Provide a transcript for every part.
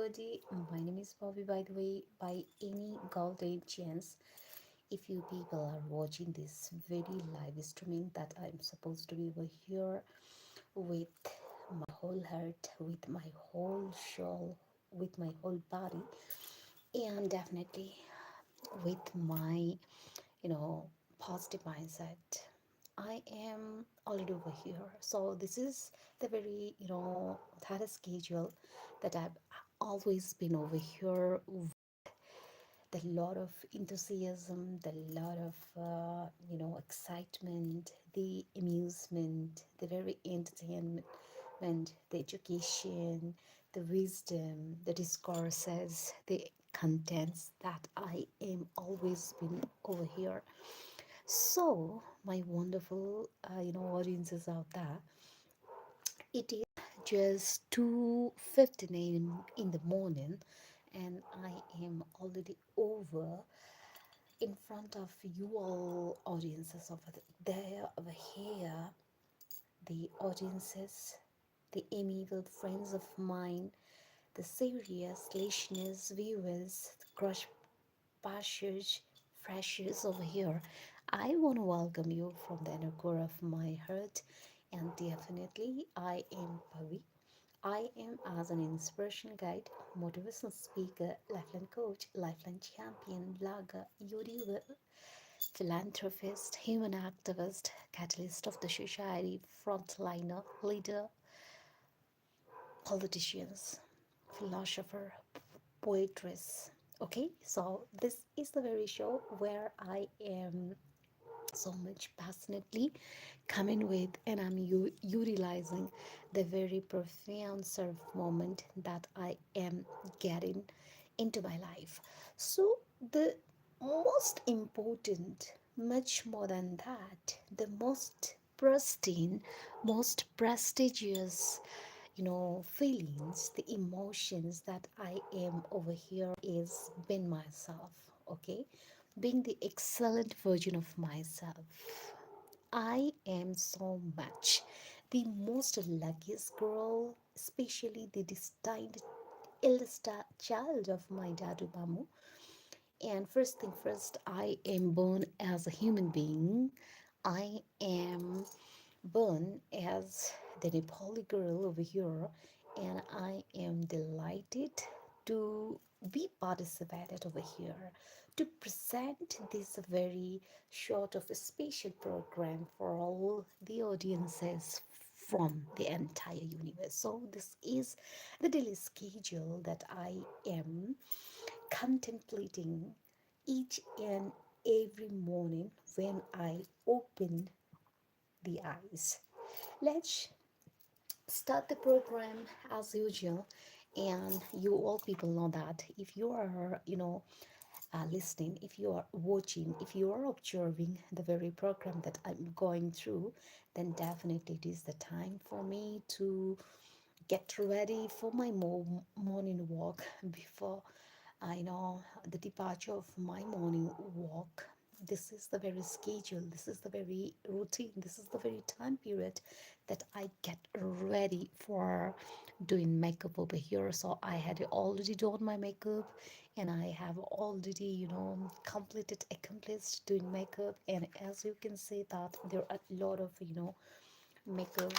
everybody. My name is Bobby, by the way. By any golden chance, if you people are watching this very live streaming, that I'm supposed to be over here with my whole heart, with my whole soul, with my whole body, and definitely with my, you know, positive mindset. I am already over here. So this is the very, that is schedule that I've always been over here. The lot of enthusiasm, the lot of, excitement, the amusement, the very entertainment, the education, the wisdom, the discourses, the contents that I am always been over here. So, my wonderful, audiences out there, it is just 2:15 a.m. in the morning, and I am already over in front of you all audiences over there, over here, the audiences, the amiable friends of mine, the serious listeners, viewers, the crush passage freshers over here. I want to welcome you from the inner core of my heart, and definitely I am Pavi. I am as an inspiration guide, motivational speaker, lifeline coach, lifeline champion, blogger, YouTuber, philanthropist, human activist, catalyst of the society, frontliner, leader, politicians, philosopher, poetess. Okay, so this is the very show where I am so much passionately coming with, and I'm utilizing the very profound self moment that I am getting into my life. So the most important, much more than that, the most pristine, most prestigious, feelings, the emotions that I am over here is being myself, okay? Being the excellent version of myself. I am so much the most luckiest girl, especially the destined eldest child of my dadu Bamu. And first thing first, I am born as a human being. I am born as the Nepali girl over here, and I am delighted to be participated over here to present this very short of a special program for all the audiences from the entire universe. So this is the daily schedule that I am contemplating each and every morning when I open the eyes. Let's start the program as usual. And you all people know that if you are, listening, if you are watching, if you are observing the very program that I'm going through, then definitely it is the time for me to get ready for my morning walk before I know the departure of my morning walk. This is the very schedule, this is the very routine, this is the very time period that I get ready for doing makeup over here. So I had already done my makeup, and I have already, accomplished doing makeup. And as you can see that there are a lot of, makeup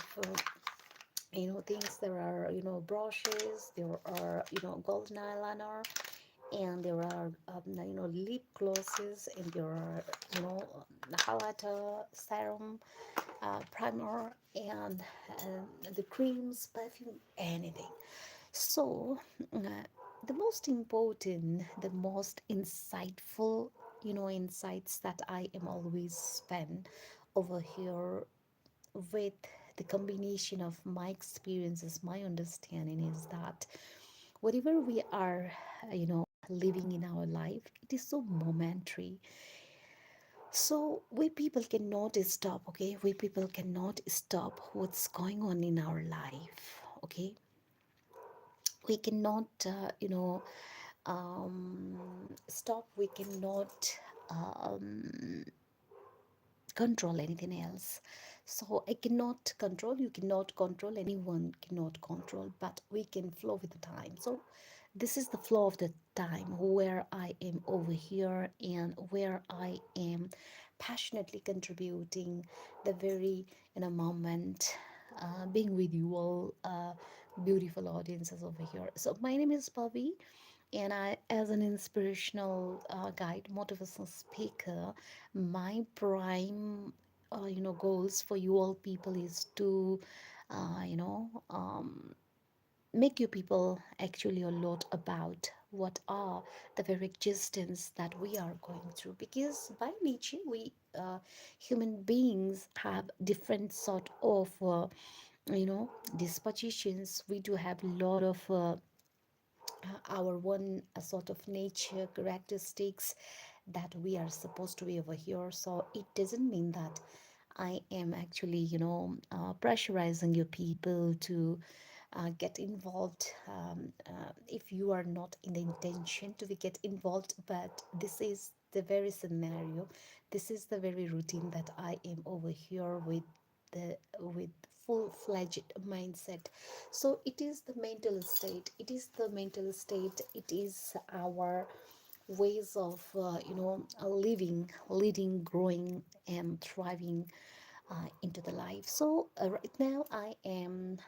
things. There are, brushes, there are, golden eyeliner, and there are lip glosses, and there are highlighter, serum, primer, and the creams, perfume, anything. So the most important, the most insightful, insights that I am always spend over here with the combination of my experiences, my understanding is that whatever we are, living in our life, it is so momentary. So we people cannot stop, okay? We people cannot stop what's going on in our life, okay? We cannot, stop. We cannot control anything else. So I cannot control, you cannot control, anyone cannot control, but we can flow with the time. So this is the flow of the time where I am over here and where I am passionately contributing the very in a moment, being with you all, beautiful audiences over here. So my name is Bobby, and I, as an inspirational guide, motivational speaker, my prime goals for you all people is to uh, you know um, make you people actually a lot about what are the very existence that we are going through, because by nature we human beings have different sort of dispositions. We do have a lot of our one sort of nature characteristics that we are supposed to be over here. So it doesn't mean that I am actually, pressurizing you people to get involved if you are not in the intention to be get involved. But this is the very scenario, this is the very routine that I am over here with full-fledged mindset. So it is the mental state, it is the mental state, it is our ways of living, leading, growing, and thriving into the life. So right now I am,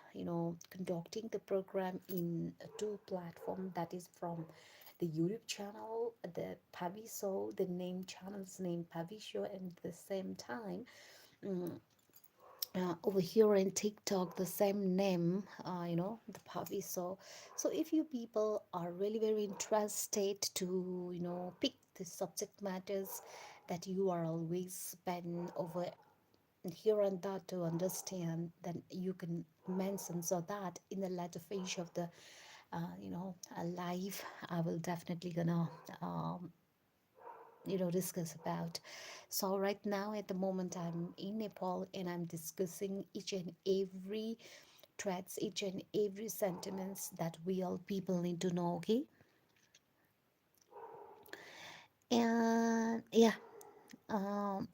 conducting the program in two platform, that is from the YouTube channel, the PABI Show, the name channel's name PABI Show, and at the same time, over here in TikTok, the same name, the puppy. So if you people are really very interested to, pick the subject matters that you are always spend over here and that to understand, then you can mention, so that in the latter phase of the, life, I will definitely gonna discuss about. So right now at the moment I'm in Nepal and I'm discussing each and every threads, each and every sentiments that we all people need to know. Okay, and yeah, um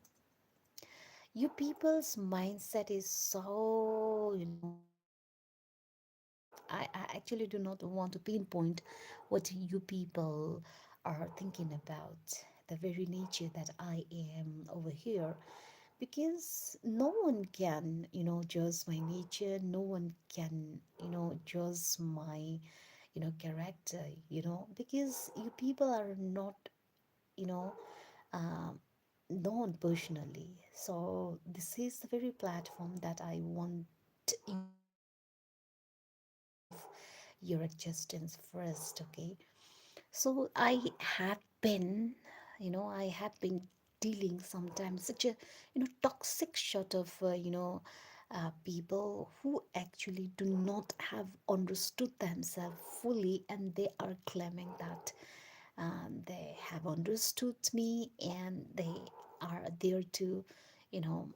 you people's mindset is so, I actually do not want to pinpoint what you people are thinking about, the very nature that I am over here, because no one can, judge my nature, no one can, judge my, character, because you people are not, you know um, known personally. So this is the very platform that I want you people to prove your existence first. Okay, so I have been dealing sometimes such a, toxic sort of, people who actually do not have understood themselves fully, and they are claiming that they have understood me and they are there to, you know,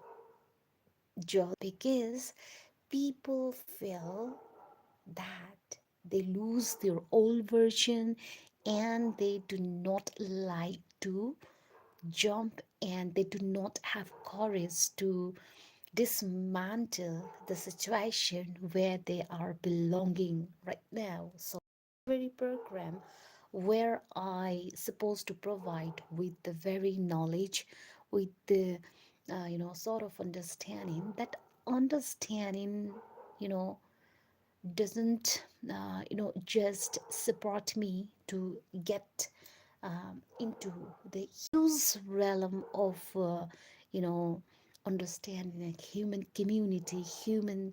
judge, because people feel that they lose their old version and they do not like to jump, and they do not have courage to dismantle the situation where they are belonging right now. So very program where I supposed to provide with the very knowledge, with the sort of understanding, that understanding, you know doesn't just support me to get into the huge realm of you know understanding a human community, human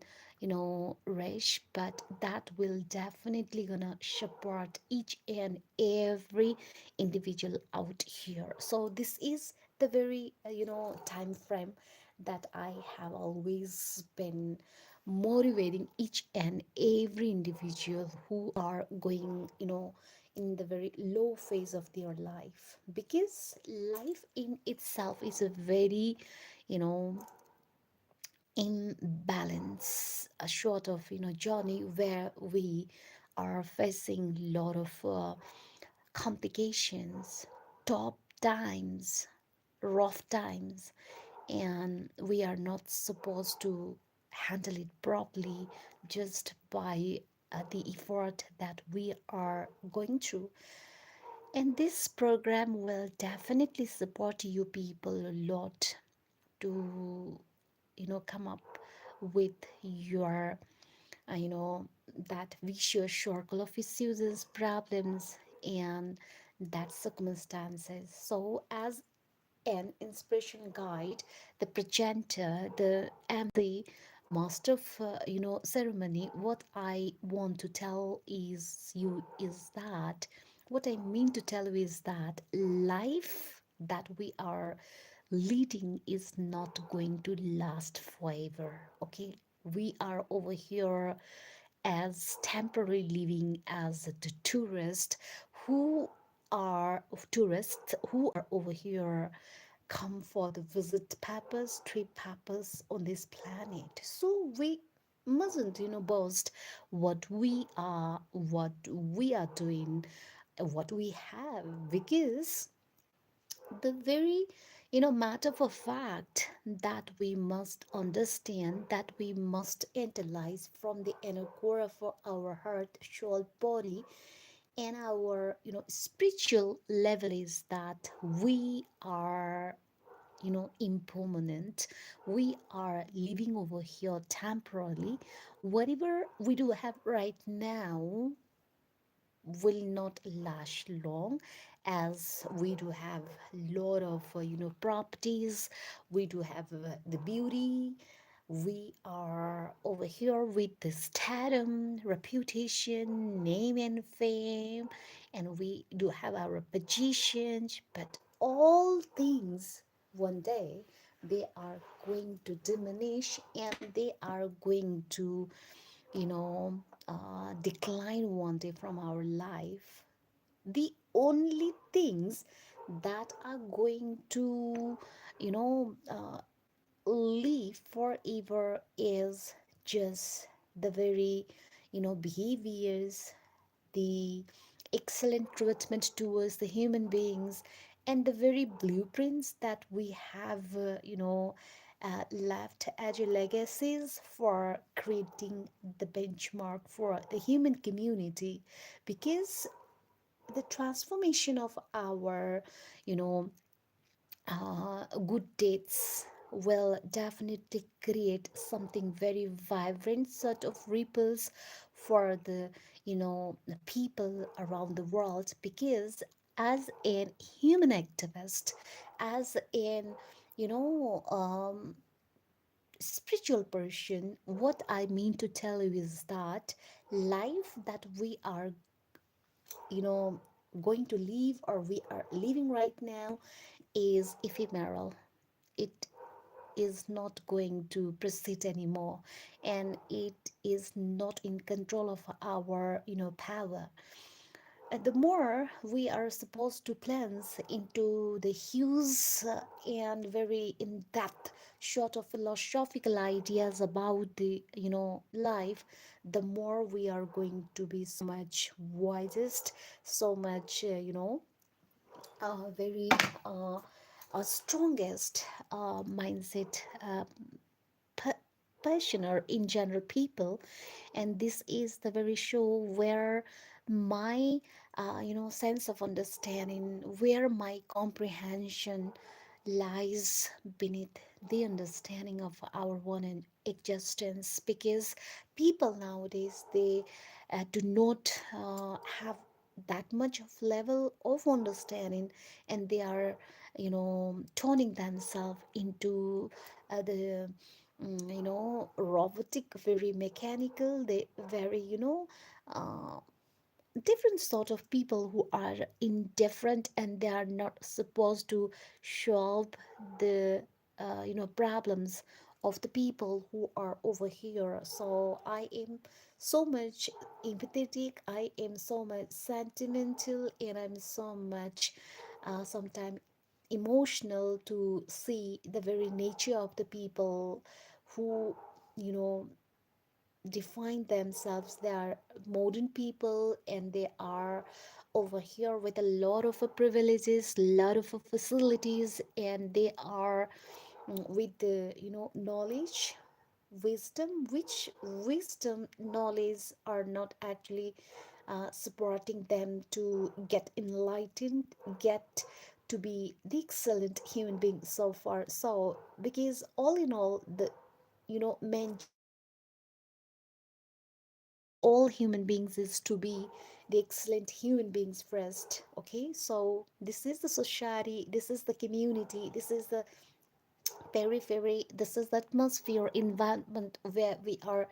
race, but that will definitely gonna support each and every individual out here. So this is the very time frame that I have always been motivating each and every individual who are going, in the very low phase of their life, because life in itself is a very, you know imbalance, a sort of journey where we are facing a lot of complications, tough times, rough times, and we are not supposed to handle it properly just by the effort that we are going through. And this program will definitely support you people a lot to, come up with your, you know, that vicious circle of issues, problems, and that circumstances. So, as an inspiration guide, the presenter, the MC, master of ceremony, what I want to tell is that what I mean to tell you is that life that we are leading is not going to last forever. Okay, we are over here as temporary living as the who tourists who are over here come for the visit purpose, trip purpose on this planet. So we mustn't, boast what we are doing, what we have, because the very matter of fact that we must understand, that we must internalize from the inner core of our heart, soul, body, and our spiritual level is that we are impermanent. We are living over here temporarily. Whatever we do have right now will not last long, as we do have a lot of properties, we do have the beauty, we are over here with the stardom, reputation, name and fame, and we do have our positions, but all things one day they are going to diminish, and they are going to decline one day from our life. The only things that are going to, you know, uh, live forever is just the very, behaviors, the excellent treatment towards the human beings, and the very blueprints that we have, left as legacies for creating the benchmark for the human community. Because the transformation of our, you know, good dates will definitely create something very vibrant sort of ripples for the people around the world. Because as a human activist, as an you know spiritual person, what I mean to tell you is that life that we are you know going to live, or we are living right now, is ephemeral. It is not going to proceed anymore, and it is not in control of our power. The more we are supposed to plunge into the huge and very in-depth sort of philosophical ideas about the life, the more we are going to be so much wisest, so much very strongest mindset, pa- passioner in general people. And this is the very show where my sense of understanding, where my comprehension lies beneath the understanding of our one and existence. Because people nowadays, they do not have that much of level of understanding, and they are turning themselves into the robotic, very mechanical, they very different sort of people who are indifferent, and they are not supposed to solve the problems of the people who are over here. So I am so much empathetic, I am so much sentimental, and I'm so much sometimes emotional to see the very nature of the people who you know define themselves. They are modern people, and they are over here with a lot of privileges, lot of facilities, and they are with the knowledge, wisdom, which wisdom knowledge are not actually supporting them to get enlightened, get to be the excellent human being so far. So because all in all, the main of all human beings is to be the excellent human beings first. Okay, so this is the society, this is the community, this is the periphery, this is the atmosphere environment where we are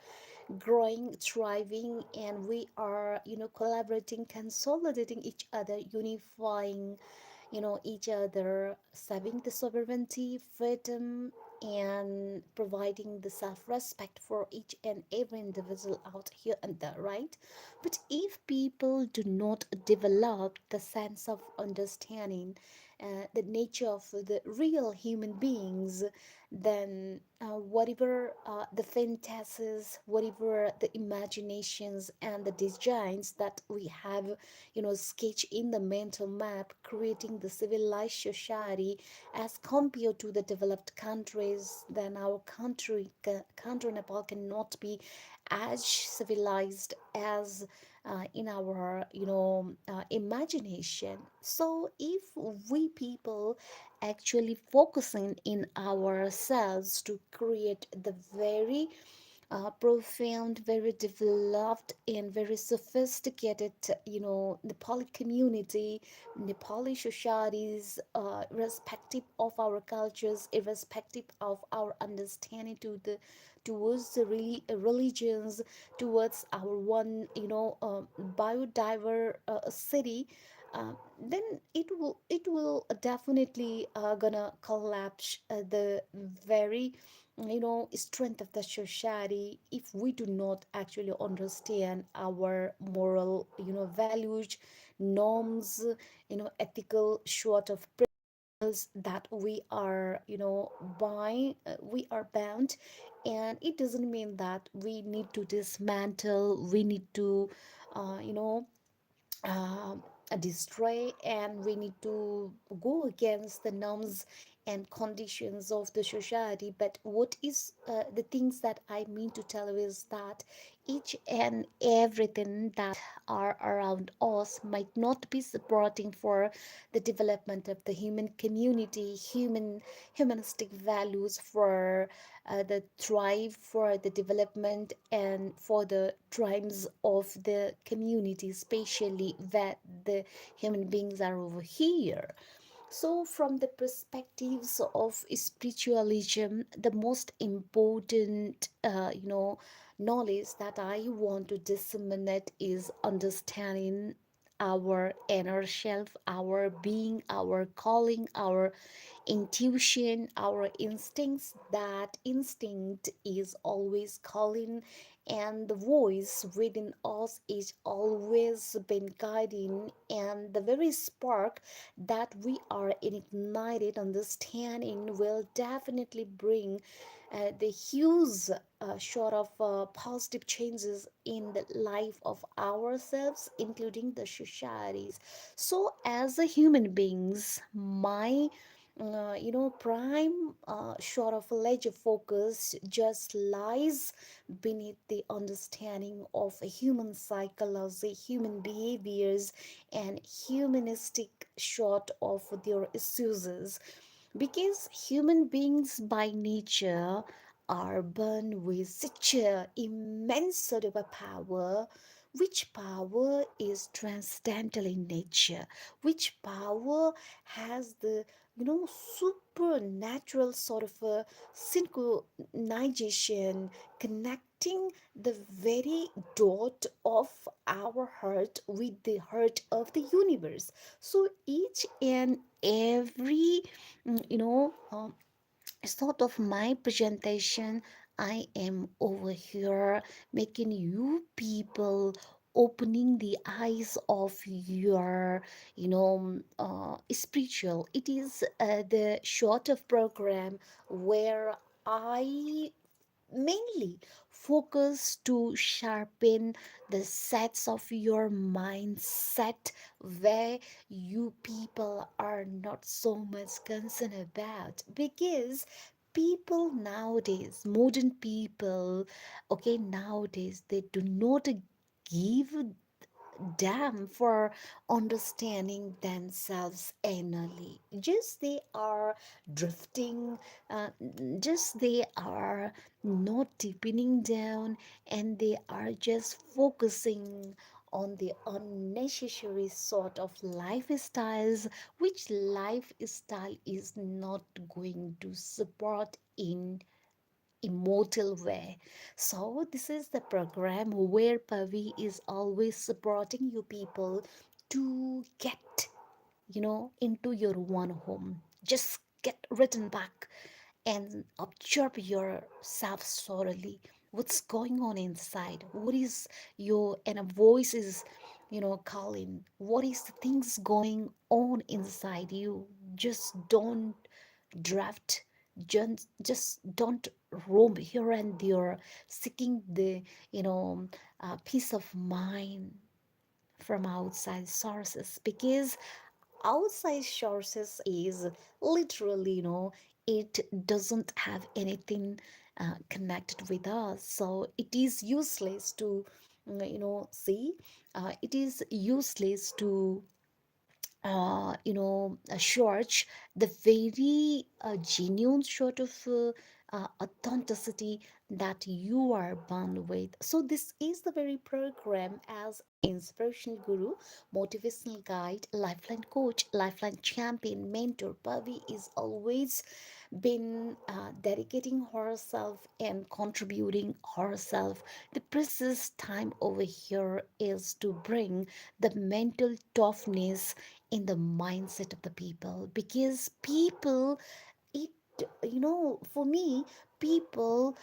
growing, thriving, and we are collaborating, consolidating each other, unifying each other, serving the sovereignty, freedom, and providing the self-respect for each and every individual out here and there, right? But if people do not develop the sense of understanding the nature of the real human beings, then whatever the fantasies, whatever the imaginations and the designs that we have sketched in the mental map, creating the civilized society as compared to the developed countries, then our country Nepal cannot be as civilized as in our imagination. So if we people actually focusing in ourselves to create the very profound, very developed, and very sophisticated, Nepali community, Nepali societies, irrespective of our cultures, irrespective of our understanding towards the religions, towards our one, biodiver city. Then it will definitely gonna collapse the very strength of the society if we do not actually understand our moral values, norms, ethical sort of principles that we are we are bound. And it doesn't mean that we need to dismantle, we need to um, destroy, and we need to go against the norms and conditions of the society. But what is the things that I mean to tell you is that each and everything that are around us might not be supporting for the development of the human community, humanistic values, for the thrive, for the development, and for the tribes of the community, especially that the human beings are over here. So, from the perspectives of spiritualism, the most important, knowledge that I want to disseminate is understanding our inner self, our being, our calling, our intuition, our instincts. That instinct is always calling, and the voice within us is always been guiding, and the very spark that we are ignited understanding will definitely bring the huge sort of positive changes in the life of ourselves, including the societies. So as a human beings, my prime sort of ledger focus just lies beneath the understanding of human psychology, human behaviors, and humanistic sort of their issues. Because human beings by nature are born with such a immense sort of a power, which power is transcendental in nature, which power has the supernatural sort of a synchronization, connecting the very dot of our heart with the heart of the universe. So each and every sort of my presentation, I am over here making you people opening the eyes of your spiritual. It is the short of program where I mainly focus to sharpen the sets of your mindset, where you people are not so much concerned about. Because people nowadays, modern people, okay, nowadays, they do not give damn for understanding themselves annually. Just they are drifting, uh, just they are not deepening down, and they are just focusing on the unnecessary sort of lifestyles, which lifestyle is not going to support in immortal way. So this is the program where Pavi is always supporting you people to get, into your one home. Just get written back and observe yourself thoroughly. What's going on inside? What is your inner voice is, calling? What is the things going on inside you? Just don't draft, just don't roam here and there seeking the peace of mind from outside sources, because outside sources is literally, it doesn't have anything connected with us, so it is useless to see, it is useless to search the very genuine sort of authenticity that you are bound with. So this is the very program as inspirational guru, motivational guide, lifeline coach, lifeline champion, mentor. Pavi is always been dedicating herself and contributing herself. The precious time over here is to bring the mental toughness in the mindset of the people, because people, it for me, people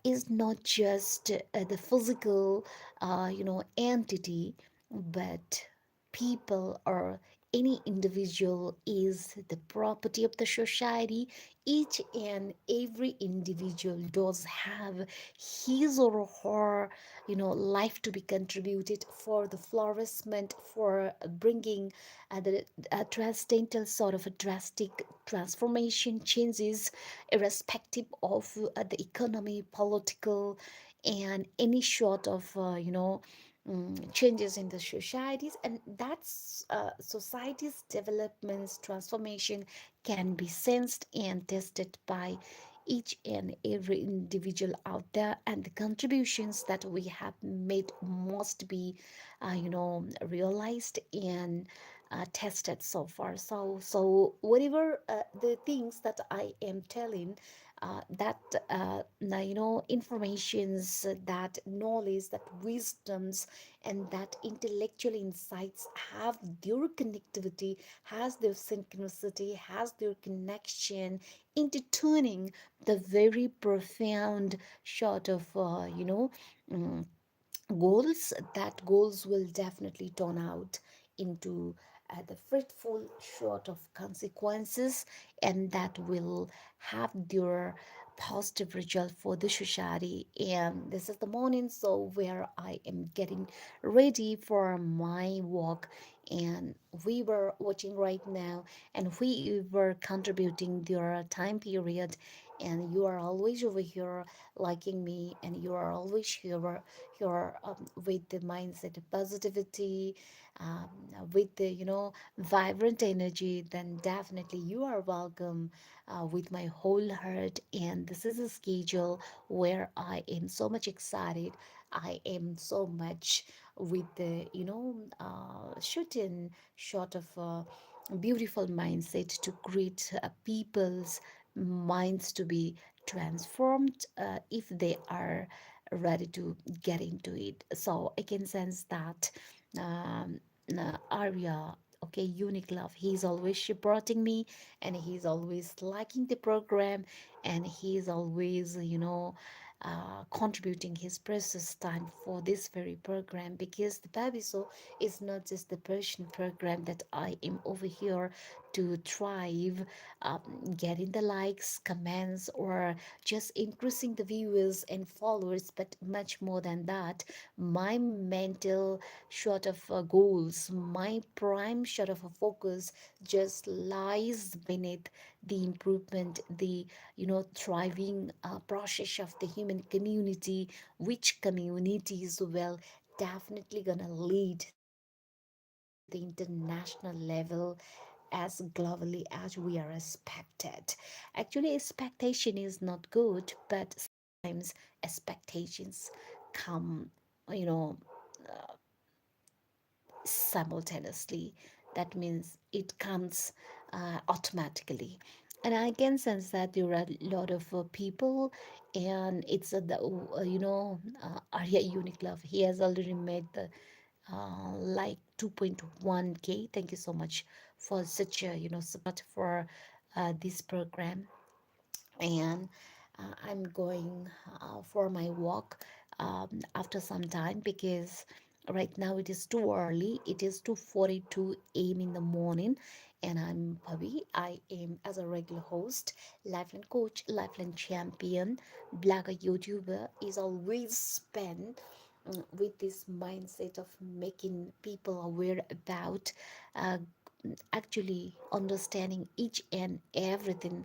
is not just the physical entity, but people or any individual is the property of the society. Each and every individual does have his or her life to be contributed for the flourishment, for bringing the transcendental sort of a drastic transformation changes, irrespective of the economy, political, and any sort of changes in the societies, and that's society's developments transformation can be sensed and tested by each and every individual out there, and the contributions that we have made must be realized and tested so far. So whatever the things that I am telling, that informations, that knowledge, that wisdoms, and that intellectual insights have their connectivity, has their synchronicity, has their connection into tuning the very profound sort of mm, goals, that goals will definitely turn out into the fruitful sort of consequences, and that will have their positive result for the society. And this is the morning, so where I am getting ready for my walk, and we were watching right now, and we were contributing their time period, and you are always over here liking me, and you are always here with the mindset of positivity, um, with the vibrant energy, then definitely you are welcome with my whole heart. And this is a schedule where I am so much excited. I am so much with the shooting shot of beautiful mindset to create people's minds to be transformed if they are ready to get into it. So I can sense that um, Arya, okay, Unique Love, he's always supporting me, and he's always liking the program, and he's always, contributing his precious time for this very program, because the PABI Show is not just the Persian program that I am over here to thrive, getting the likes, comments, or just increasing the viewers and followers, but much more than that. My mental short of goals, my prime short of a focus just lies beneath the improvement, the thriving process of the human community, which communities will definitely gonna lead to the international level as globally as we are expected. Actually, expectation is not good, but sometimes expectations come, you know, simultaneously. That means it comes automatically. And I can sense that there are a lot of people, and it's Arya Unique Love. He has already made the like 2.1K. Thank you so much for such a support for this program. And I'm going for my walk after some time, because right now it is too early. It is 2:42 a.m. in the morning, and I'm Pavi. I am as a regular host, lifeline coach, lifeline champion, blogger, YouTuber. Is always spent with this mindset of making people aware about uh, actually understanding each and everything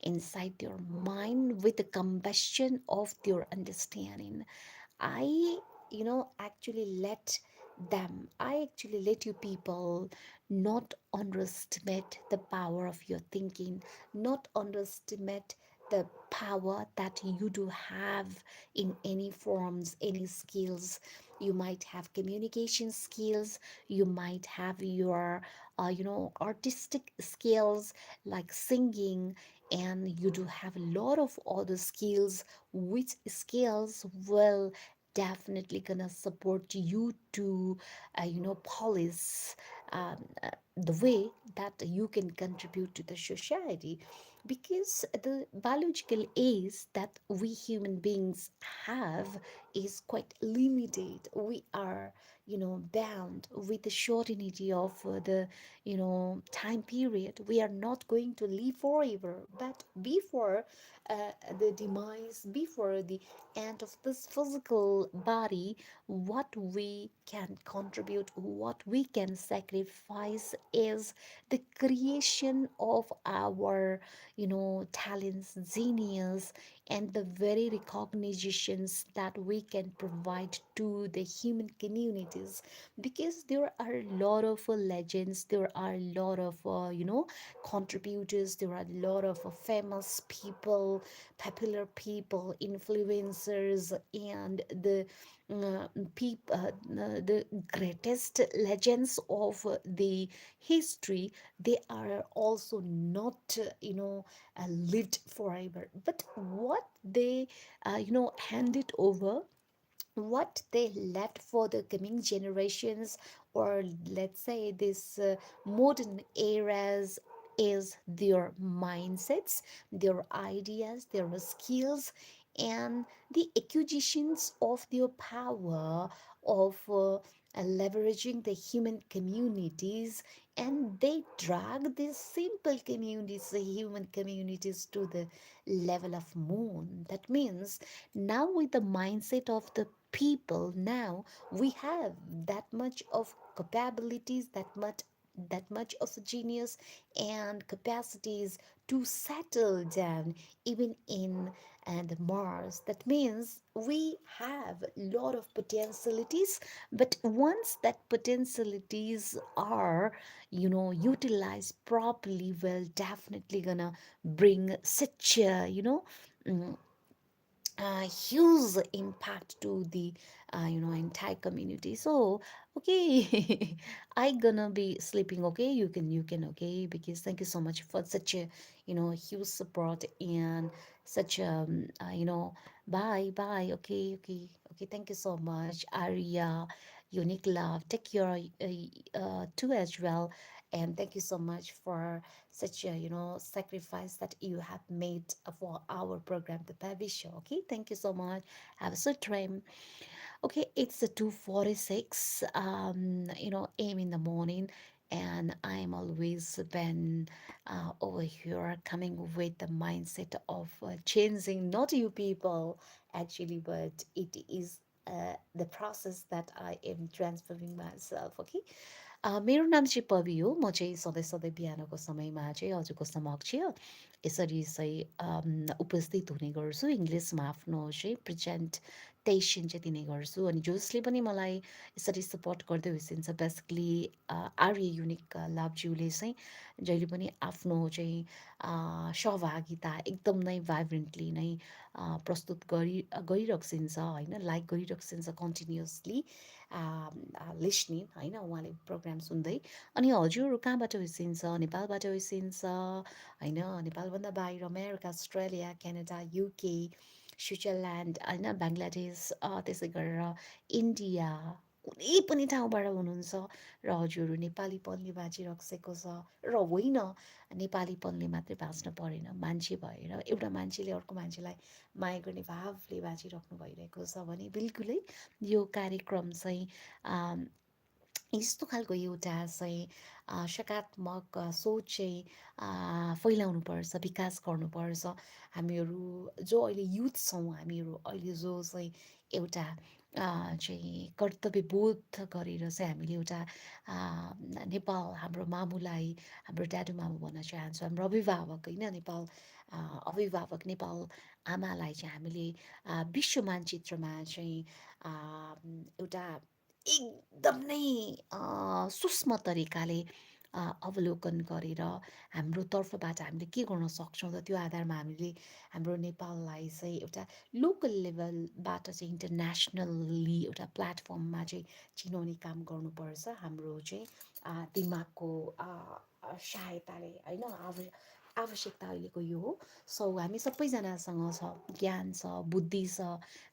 inside their mind with the combustion of their understanding. I, I actually let you people not underestimate the power of your thinking, not underestimate the power that you do have in any forms, any skills. You might have communication skills, you might have your, artistic skills like singing, and you do have a lot of other skills, which skills will definitely gonna support you to polish the way that you can contribute to the society, because the biological age that we human beings have is quite limited. We are bound with the shortenity of the time period. We are not going to live forever, but before the demise, before the end of this physical body, what we can contribute, what we can sacrifice is the creation of our talents, genius, and the very recognitions that we can provide to the human communities, because there are a lot of legends, there are a lot of contributors, there are a lot of famous people, popular people, influencers, and the greatest legends of the history. They are also not lived forever, but what they handed over, what they left for the coming generations, or let's say this modern eras, is their mindsets, their ideas, their skills, and the acquisitions of their power of leveraging the human communities. And they drag these simple communities, the human communities, to the level of moon. That means now, with the mindset of the people, now we have that much of capabilities, that much of genius and capacities to settle down even in and Mars. That means we have a lot of potentialities, but once that potentialities are utilized properly, well, definitely gonna bring such a mm, huge impact to the entire community. So okay, I gonna be sleeping. Okay, you can okay, because thank you so much for such a huge support, and such bye bye. Okay, okay, okay, thank you so much, Aria. Unique Love, take care too as well. And thank you so much for such a, sacrifice that you have made for our program, the PABI Show. Okay, thank you so much. Have a good dream. Okay, it's the 2:46 a.m. in the morning, and I'm always been over here coming with the mindset of changing not you people actually, but it is the process that I am transforming myself. Okay, मेरो नाम चाहिँ पवि हो। म चाहिँ सधैँ सधैँ बिहानको समयमा चाहिँ हजुरको समक्ष यसरी चाहिँ उपस्थित हुने गर्छु। इङ्ग्लिसमा आफ्नो चाहिँ प्रेजेन्टेसन चाहिँ दिने गर्छु। अनि जसले पनि मलाई यसरी सपोर्ट गर्दै हुनुहुन्छ, बेसिकली आर्य युनिक लभज्यूले चाहिँ जहिले पनि आफ्नो चाहिँ सहभागिता एकदम नै भाइब्रेन्टली नै प्रस्तुत गरिरहन्छ होइन, लाइक गरिरहन्छ कन्टिन्युसली लिसनिङ होइन, उहाँले प्रोग्राम सुन्दै। अनि हजुरहरू कहाँबाट हुर्सिन्छ? नेपालबाट हुर्सिन्छ होइन, नेपालभन्दा बाहिर America, Australia, Canada, UK, Switzerland होइन, बङ्गलादेश, त्यसै गरेर इन्डिया, कुनै पनि ठाउँबाट हुनुहुन्छ र हजुरहरू नेपालीपनले बाँचिरहँसेको छ र होइन, नेपालीपनले मात्रै बाँच्न परेन, मान्छे भएर एउटा मान्छेले अर्को मान्छेलाई माया गर्ने भावले बाँचिराख्नु भइरहेको छ भने बिल्कुलै यो कार्यक्रम चाहिँ यस्तो खालको एउटा चाहिँ सकारात्मक सोच चाहिँ फैलाउनुपर्छ, विकास गर्नुपर्छ। हामीहरू जो अहिले युथ छौँ, हामीहरू अहिले जो चाहिँ एउटा चाहिँ कर्तव्यबोध गरेर चाहिँ हामीले एउटा नेपाल हाम्रो मामुलाई, हाम्रो ड्याडु मामु भन्न चाहन्छु, हाम्रो अभिभावक होइन, नेपाल अभिभावक नेपाल आमालाई चाहिँ हामीले विश्व मानचित्रमा चाहिँ एउटा एकदम नै सूक्ष्म तरिकाले अवलोकन गरेर हाम्रो तर्फबाट हामीले के गर्न सक्छौँ त त्यो आधारमा हामीले हाम्रो नेपाललाई चाहिँ एउटा लोकल लेभलबाट चाहिँ इन्टरनेसनल्ली एउटा प्लेटफर्ममा चाहिँ चिनाउने काम गर्नुपर्छ। हाम्रो चाहिँ दिमागको सहायताले होइन, आवश्यकता अहिलेको यो हो। सो हामी सबैजनासँग छ, ज्ञान छ, बुद्धि छ,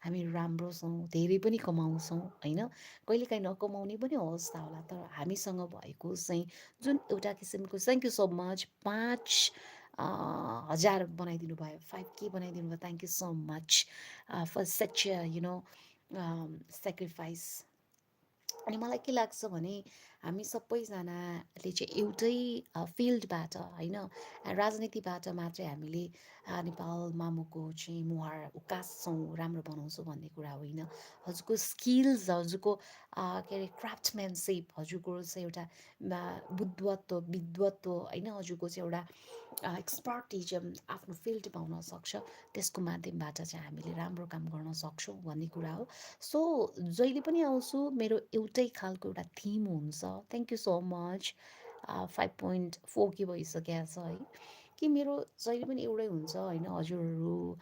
हामीहरू राम्रो छौँ, धेरै पनि कमाउँछौँ होइन, कहिलेकाहीँ नकमाउने पनि अवस्था होला, तर हामीसँग भएको चाहिँ जुन एउटा किसिमको थ्याङ्क यू सो मच 5,000 बनाइदिनु भयो, 5K बनाइदिनु भयो, thank you so much for such sacrifice. अनि मलाई के लाग्छ भने हामी सबैजनाले चाहिँ एउटै फिल्डबाट होइन, राजनीतिबाट मात्रै हामीले नेपाल मामुको चाहिँ मुहार उकास्छौँ, राम्रो बनाउँछौँ भन्ने कुरा होइन। हजुरको स्किल्स, हजुरको के अरे क्राफ्टम्यानसिप, हजुरको चाहिँ एउटा बुद्धत्व विद्वत्व होइन, हजुरको चाहिँ एउटा एक्सपर्टिजम आफ्नो फिल्डमा हुनसक्छ, त्यसको माध्यमबाट चाहिँ हामीले राम्रो काम गर्न सक्छौँ भन्ने कुरा हो। सो जहिले पनि आउँछु मेरो एउटै खालको एउटा थिम हुन्छ। Thank you so much. 5.4 के भइसकेको छ है, कि मेरो जहिले पनि एउटै हुन्छ होइन। हजुरहरू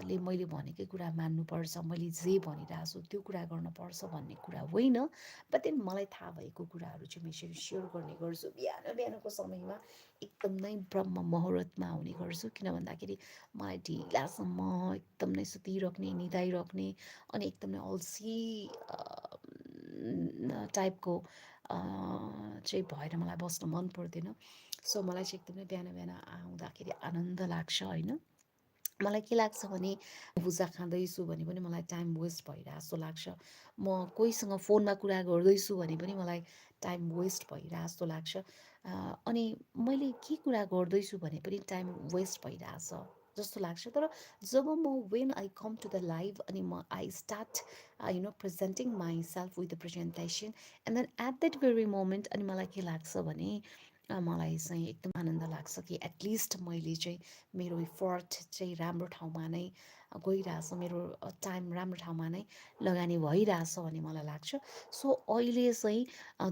ले मैले भनेकै कुरा मान्नुपर्छ, मैले जे भनिरहेको छु त्यो कुरा गर्नुपर्छ भन्ने कुरा होइन। बट देन मलाई थाहा भएको कुराहरू चाहिँ म सेयर गर्ने गर्छु बिहान बिहानको समयमा, एकदम नै ब्रह्म मुहुर्तमा आउने गर्छु। किन भन्दाखेरि मलाई ढिलासम्म एकदम नै सुतिराख्ने, निदाइराख्ने अनि एकदमै अल्छी टाइपको चाहिँ भएर मलाई बस्न मन पर्दैन। सो मलाई चाहिँ एकदमै बिहान बिहान आउँदाखेरि आनन्द लाग्छ होइन। मलाई के लाग्छ भने भुजा खाँदैछु भने पनि मलाई टाइम वेस्ट भइरहेको जस्तो लाग्छ। म कोहीसँग फोनमा कुरा गर्दैछु भने पनि मलाई टाइम वेस्ट भइरहेको जस्तो लाग्छ। अनि मैले के कुरा गर्दैछु भने पनि टाइम वेस्ट भइरहेछ जस्तो लाग्छ। तर जब म when I come to the live अनि म I start presenting myself with the presentation and then at that very moment अनि मलाई के लाग्छ भने मलाई चाहिँ एकदम आनन्द लाग्छ कि एटलिस्ट मैले चाहिँ मेरो इफर्ट चाहिँ राम्रो ठाउँमा नै गइरहेछ, मेरो टाइम राम्रो ठाउँमा नै लगानी भइरहेछ भन्ने मलाई लाग्छ। सो अहिले चाहिँ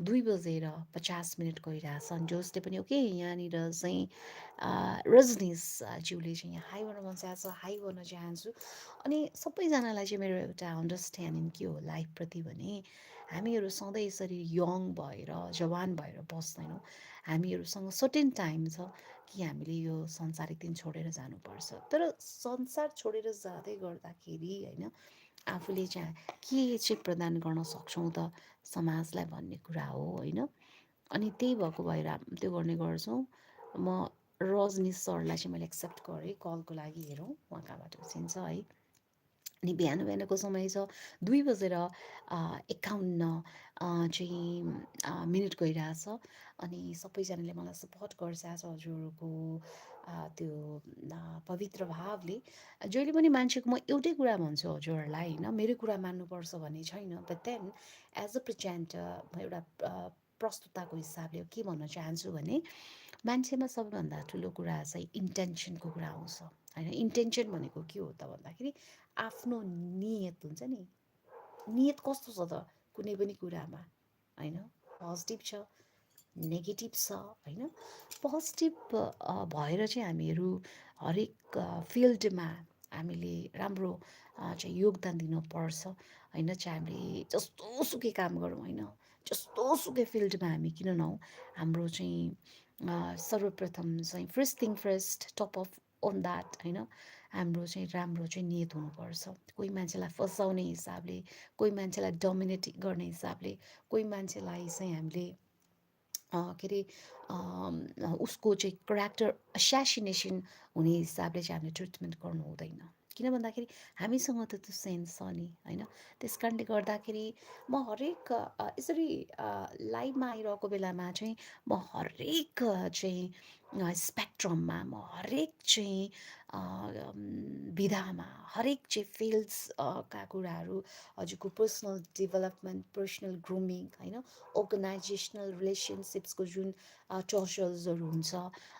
2:50 गइरहेछ अनि जसले पनि ओके यहाँनिर चाहिँ रजनीश ज्यूले चाहिँ यहाँ हाई भन्न मन चाहन्छ, हाई भन्न चाहन्छु। अनि सबैजनालाई चाहिँ मेरो एउटा अन्डरस्ट्यान्डिङ के हो लाइफप्रति भने हामीहरू सधैँ यसरी यङ भएर जवान भएर बस्दैनौँ। हामीहरूसँग सर्टेन टाइम छ कि हामीले यो संसार एक दिन छोडेर जानुपर्छ। तर संसार छोडेर जाँदै गर्दाखेरि होइन आफूले चाहिँ के चाहिँ प्रदान गर्न सक्छौँ त समाजलाई भन्ने कुरा हो होइन। अनि त्यही भएको भएर त्यो गर्ने गर्छौँ। म रजनी सरलाई चाहिँ मैले एक्सेप्ट गरेँ कलको लागि, हेरौँ उहाँ कहाँबाट चिन्छ है। अनि बिहान बिहानको समय छ 2:51 मिनट गइरहेछ। अनि सबैजनाले मलाई सपोर्ट गरिरहेछ हजुरहरूको त्यो पवित्र भावले। जहिले पनि मान्छेको म एउटै कुरा भन्छु हजुरहरूलाई, होइन मेरो कुरा मान्नुपर्छ भन्ने छैन, but then as a presenter म एउटा प्रस्तुताको हिसाबले के भन्न चाहन्छु भने मान्छेमा सबैभन्दा ठुलो कुरा चाहिँ इन्टेन्सनको कुरा आउँछ होइन। इन्टेन्सन भनेको के हो त भन्दाखेरि आफ्नो नियत हुन्छ नि। नियत कस्तो छ त कुनै पनि कुरामा, होइन। पोजिटिभ छ, नेगेटिभ छ, होइन। पोजिटिभ भएर चाहिँ हामीहरू हरेक फिल्डमा हामीले राम्रो चाहिँ योगदान दिनुपर्छ, होइन। चाहे हामीले जस्तो सुकै काम गरौँ, होइन, जस्तो सुकै फिल्डमा हामी किन नहौँ, हाम्रो चाहिँ सर्वप्रथम चाहिँ first thing first, top of on that, होइन। हाम्रो चाहिँ राम्रो चाहिँ नियत हुनुपर्छ। कोही मान्छेलाई फसाउने हिसाबले, कोही मान्छेलाई डोमिनेट गर्ने हिसाबले, कोही मान्छेलाई चाहिँ हामीले के अरे उसको चाहिँ क्यारेक्टर एसासिनेसन हुने हिसाबले चाहिँ हामीले ट्रिटमेन्ट गर्नु हुँदैन। किन भन्दाखेरि हामीसँग त त्यो सेन्स छ नि, होइन। त्यस कारणले गर्दाखेरि म हरेक यसरी लाइभमा आइरहेको बेलामा चाहिँ म हरेक चाहिँ स्पेक्ट्रममा, म हरेक चाहिँ विधामा, हरेक चाहिँ फिल्ड्सका कुराहरू, हजुरको पर्सनल डेभलपमेन्ट, पर्सनल ग्रुमिङ, होइन, अर्गनाइजेसनल रिलेसनसिप्सको जुन टर्चर्सहरू हुन्छ,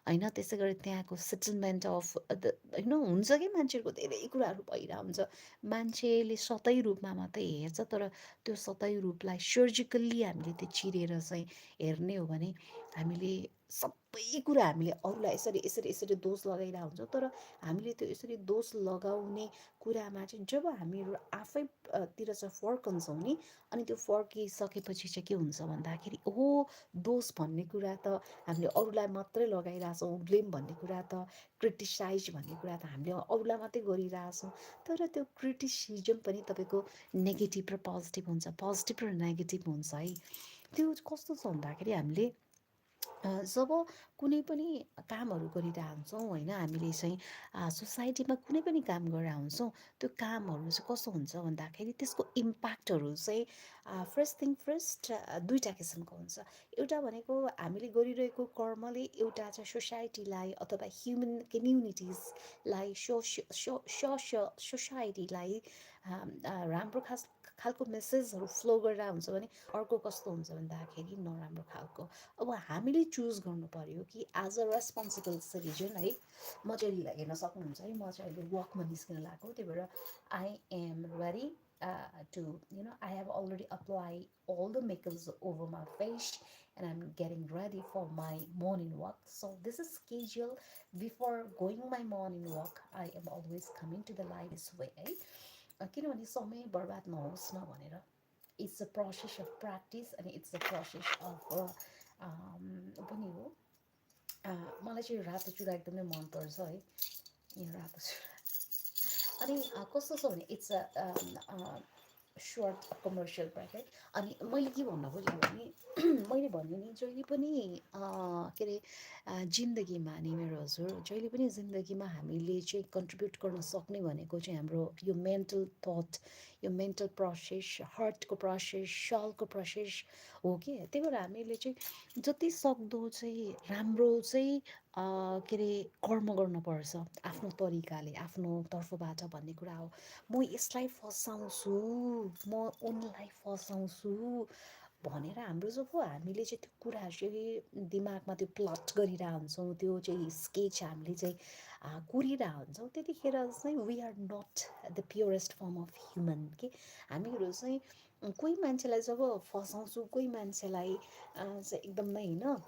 होइन, त्यसै गरी त्यहाँको सेटलमेन्ट अफ द, होइन, हुन्छ कि मान्छेहरूको धेरै कुराहरू भइरहेको हुन्छ। मान्छेले सतै रूपमा मात्रै हेर्छ, तर त्यो सतै रूपलाई सर्जिकल्ली हामीले त्यो चिरेर चाहिँ हेर्ने हो भने हामीले सबै कुरा हामीले अरूलाई यसरी यसरी यसरी दोष लगाइरहेको हुन्छौँ। तर हामीले त्यो यसरी दोष लगाउने कुरामा चाहिँ जब हामीहरू आफैतिर चाहिँ फर्कन्छौँ नि, अनि त्यो फर्किसकेपछि चाहिँ के हुन्छ भन्दाखेरि, ओहो, दोष भन्ने कुरा त हामीले अरूलाई मात्रै लगाइरहेछौँ, ब्लेम भन्ने कुरा त, क्रिटिसाइज भन्ने कुरा त हामीले अरूलाई मात्रै गरिरहेछौँ। तर त्यो क्रिटिसिजम पनि तपाईँको नेगेटिभ र पोजिटिभ हुन्छ, पोजिटिभ र नेगेटिभ हुन्छ है। त्यो कस्तो छ भन्दाखेरि हामीले जब कुनै पनि कामहरू गरिरहेको हुन्छौँ, होइन, हामीले चाहिँ सोसाइटीमा कुनै पनि काम गरेर हुन्छौँ, त्यो कामहरू चाहिँ कस्तो हुन्छ भन्दाखेरि त्यसको इम्प्याक्टहरू चाहिँ फर्स्ट थिङ फर्स्ट दुईवटा किसिमको हुन्छ। एउटा भनेको हामीले गरिरहेको कर्मले एउटा चाहिँ सोसाइटीलाई अथवा ह्युमन कम्युनिटिजलाई सोसाइटीलाई राम्रो खालको मेसेजहरू फ्लो गरेर हुन्छ भने अर्को कस्तो हुन्छ भन्दाखेरि नराम्रो खालको। अब हामीले चुज गर्नु पऱ्यो कि एज अ रेस्पोन्सिबल सिटिजन है। म चाहिँ हेर्न सक्नुहुन्छ है, म चाहिँ अहिले वकमा निस्किन लागेको, त्यही भएर I am ready to, I have already applied all the makeups over my face and I'm getting ready for my morning walk. So this is schedule before going my morning walk. I am always coming to the light this way है, किनभने समय बर्बाद नहोस् न भनेर। It's a process of practice अनि it's a process of पनि हो। मलाई चाहिँ रातो चुरा एकदमै मनपर्छ है, यो रातो चुरा। अनि कस्तो छ भने it's a short commercial break है। अनि मैले के भन्न खोजेँ भने मैले भने नि जहिले पनि के अरे जिन्दगीमा नि मेरो हजुर, जहिले पनि जिन्दगीमा हामीले चाहिँ कन्ट्रिब्युट गर्न सक्ने भनेको चाहिँ हाम्रो यो मेन्टल थट, यो मेन्टल प्रोसेस, हार्टको प्रोसेस, सलको प्रोसेस हो कि। त्यही भएर हामीले चाहिँ जति सक्दो चाहिँ राम्रो चाहिँ के अरे कर्म गर्नुपर्छ आफ्नो तरिकाले, आफ्नो तर्फबाट भन्ने कुरा हो। म यसलाई फसाउँछु, म उनलाई फसाउँछु भनेर हाम्रो जब हामीले चाहिँ त्यो कुराहरू चाहिँ दिमागमा त्यो प्लट गरिरहेको हुन्छौँ, त्यो चाहिँ स्केच हामीले चाहिँ कोरिरहेको हुन्छौँ, त्यतिखेर चाहिँ we are not the purest form of human कि। हामीहरू चाहिँ कोही मान्छेलाई जब फसाउँछु, कोही मान्छेलाई चाहिँ एकदमै, होइन,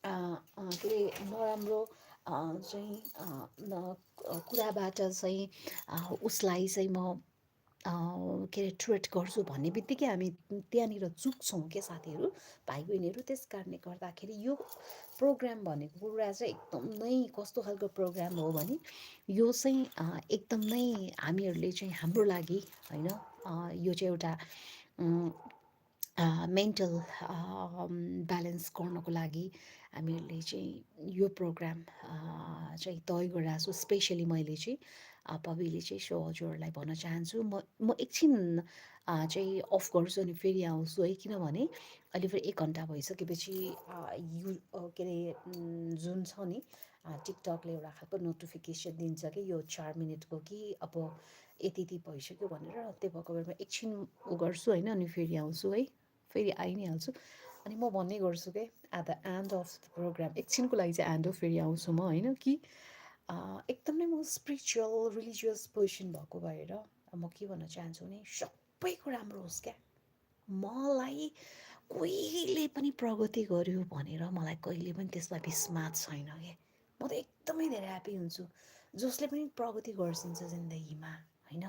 के अरे नराम्रो चाहिँ कुराबाट चाहिँ उसलाई चाहिँ म के अरे ट्रिट गर्छु भन्ने बित्तिकै हामी त्यहाँनिर चुक्छौँ क्या साथीहरू, भाइ बहिनीहरू। त्यस कारणले गर्दाखेरि यो प्रोग्राम भनेको कुरा चाहिँ एकदमै कस्तो खालको प्रोग्राम हो भने यो चाहिँ एकदमै हामीहरूले चाहिँ हाम्रो लागि, होइन, यो चाहिँ एउटा मेन्टल ब्यालेन्स गर्नको लागि हामीहरूले चाहिँ यो प्रोग्राम चाहिँ तय गरिरहेको छु। स्पेसली मैले चाहिँ पविले चाहिँ सो हजुरहरूलाई भन्न चाहन्छु, म एकछिन चाहिँ अफ गर्छु अनि फेरि आउँछु है, किनभने अहिले फेरि 1 घन्टा भइसकेपछि के अरे जुन छ नि टिकटकले एउटा खालको नोटिफिकेसन दिन्छ कि यो 4 मिनटको कि अब यति यति भइसक्यो भनेर। त्यो भएको बेलामा एकछिन उ गर्छु होइन, अनि फेरि आउँछु है, फेरि आइ नै हाल्छु। अनि म भन्ने गर्छु कि at the end of the programme, एकछिनको लागि चाहिँ एन्ड अफ फेरि आउँछु म होइन, कि एकदमै म स्पिरिचुअल रिलिजियस पर्सन भएको भएर म के भन्न चाहन्छु भने सबैको राम्रो होस् क्या। मलाई कहिले पनि प्रगति गर्यो भनेर मलाई कहिले पनि त्यसमा विस्मात छैन क्या। म त एकदमै धेरै ह्याप्पी हुन्छु जसले पनि प्रगति गर्छिन्छ जिन्दगीमा होइन,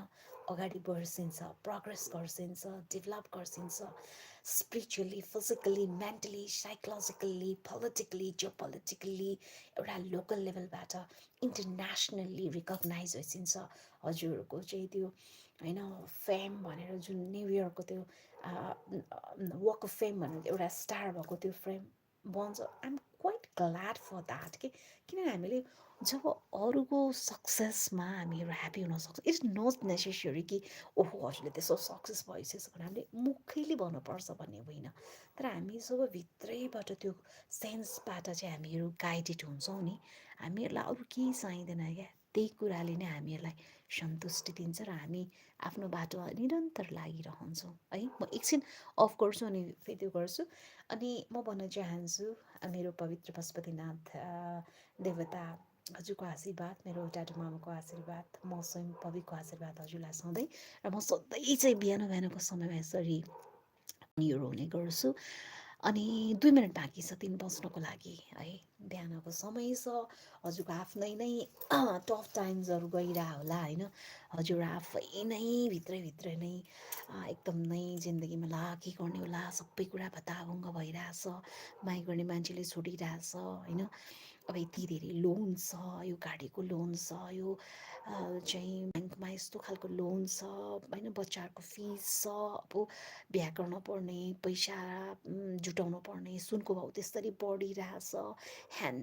अगाडि बढ्छिन्छ, प्रोग्रेस गर्छिन्छ, डेभलप गर्छिन्छ, spiritually, physically, mentally, psychologically, politically, geopolitically, एउटा लोकल लेभलबाट इन्टरनेसनल्ली रिकगनाइज भइसिन्छ। हजुरहरूको चाहिँ त्यो होइन फेम भनेर जुन न्यु इयरको त्यो वक अफ फेम भनेर एउटा स्टार भएको त्यो फ्रेम बन्छ, I'm quite glad for that कि। किनभने हामीले जब अरूको सक्सेसमा हामीहरू ह्याप्पी हुन सक्छ, इट्स नट नेसेसरी कि ओहो हजुरले त्यसो सक्सेस भइसकेछ भने हामीले मुखैले भन्नुपर्छ भन्ने होइन। तर हामी जब भित्रैबाट त्यो सेन्सबाट चाहिँ हामीहरू गाइडेड हुन्छौँ नि, हामीहरूलाई अरू केही चाहिँदैन क्या। त्यही कुराले नै हामीहरूलाई सन्तुष्टि दिन्छ र हामी आफ्नो बाटोमा निरन्तर लागिरहन्छौँ है। म एकछिन अफ गर्छु अनि फेरि त्यो गर्छु। अनि म भन्न चाहन्छु मेरो पवित्र पशुपतिनाथ देवता हजुरको आशीर्वाद, मेरो टाटो मामाको आशीर्वाद, म स्वयं पविको आशीर्वाद हजुरलाई सधैँ। र म सधैँ चाहिँ बिहान बिहानको समयमा यसरी अनिहरू हुने गर्छु। अनि 2 मिनट बाँकी छ 3 बज्नको लागि है, बिहानको समय छ। हजुरको आफ्नै नै टफ टाइम्सहरू गइरह होला होइन, हजुर आफै नै भित्रै भित्रै नै एकदम नै जिन्दगीमा ला के गर्ने होला सबै कुरा भत्ताभुङ्ग भइरहेछ, माया गर्ने मान्छेले छोडिरहेछ होइन। अब यति धेरै लोन छ, यो गाडीको लोन छ, यो चाहिँ ब्याङ्कमा यस्तो खालको लोन छ होइन, बच्चाहरूको फिस छ, अब बिहा गर्न पर्ने पैसा जुटाउनु पर्ने, सुनको भाउ त्यसरी बढिरहेछ, ह्यान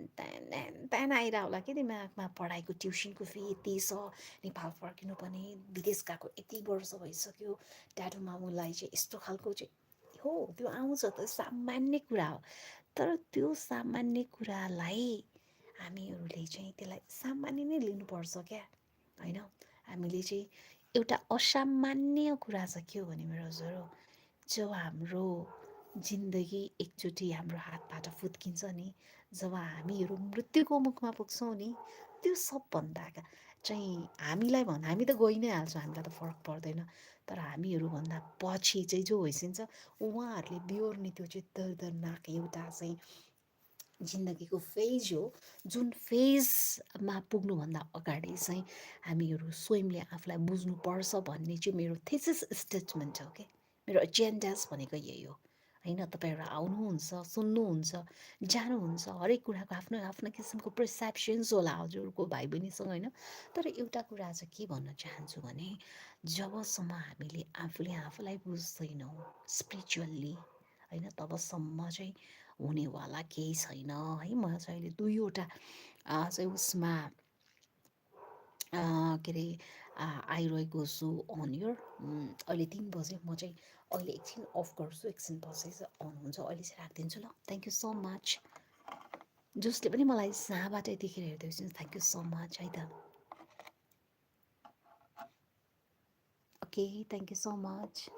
त्यान आइरह होला कि दिमागमा। पढाइको ट्युसनको फी यति छ, नेपाल फर्किनु पनि, विदेश गएको यति वर्ष भइसक्यो, ड्याडु मामुलाई चाहिँ यस्तो खालको चाहिँ हो, त्यो आउँछ त सामान्य कुरा हो। तर त्यो सामान्य कुरालाई हामीहरूले चाहिँ त्यसलाई सामान्य नै लिनुपर्छ क्या होइन। हामीले चाहिँ एउटा असामान्य कुरा चाहिँ के हो भने मेरो हजुर हो, जब हाम्रो जिन्दगी एकचोटि हाम्रो हातबाट फुत्किन्छ नि, जब हामीहरू मृत्युको मुखमा पुग्छौँ नि, त्यो सबभन्दा चाहिँ हामीलाई हामी त गइ नै हाल्छौँ, हामीलाई त फरक पर्दैन। तर हामीहरूभन्दा पछि चाहिँ जो होइसिन्छ उहाँहरूले बिहोर्ने त्यो चाहिँ दर्दनाक एउटा चाहिँ जिन्दगीको फेज हो, जुन फेजमा पुग्नुभन्दा अगाडि चाहिँ हामीहरू स्वयंले आफूलाई बुझ्नुपर्छ भन्ने चाहिँ मेरो थेसिस स्टेटमेन्ट हो कि। मेरो एजेन्डास भनेको यही हो होइन। तपाईँहरू आउनुहुन्छ, सुन्नुहुन्छ, जानुहुन्छ, हरेक कुराको आफ्नो आफ्नो किसिमको पर्सेप्सन्स होला हजुरको भाइ बहिनीसँग होइन। तर एउटा कुरा चाहिँ के भन्न चाहन्छु भने जबसम्म हामीले आफूले आफूलाई बुझ्दैनौँ स्पिरिचुअल्ली होइन, तबसम्म चाहिँ हुनेवाला केही छैन है। म चाहिँ अहिले 2वटा चाहिँ उसमा के अरे आइरहेको छु अन इयर। अहिले 3 बजे, म चाहिँ अहिले एकछिन अफ गर्छु, एकछिन पछि चाहिँ अन हुन्छ। अहिले चाहिँ राखिदिन्छु ल। Thank you so much. जसले पनि मलाई जहाँबाट यतिखेर हेर्दैछु थ्याङ्क यू सो मच है त। Okay, thank you so much.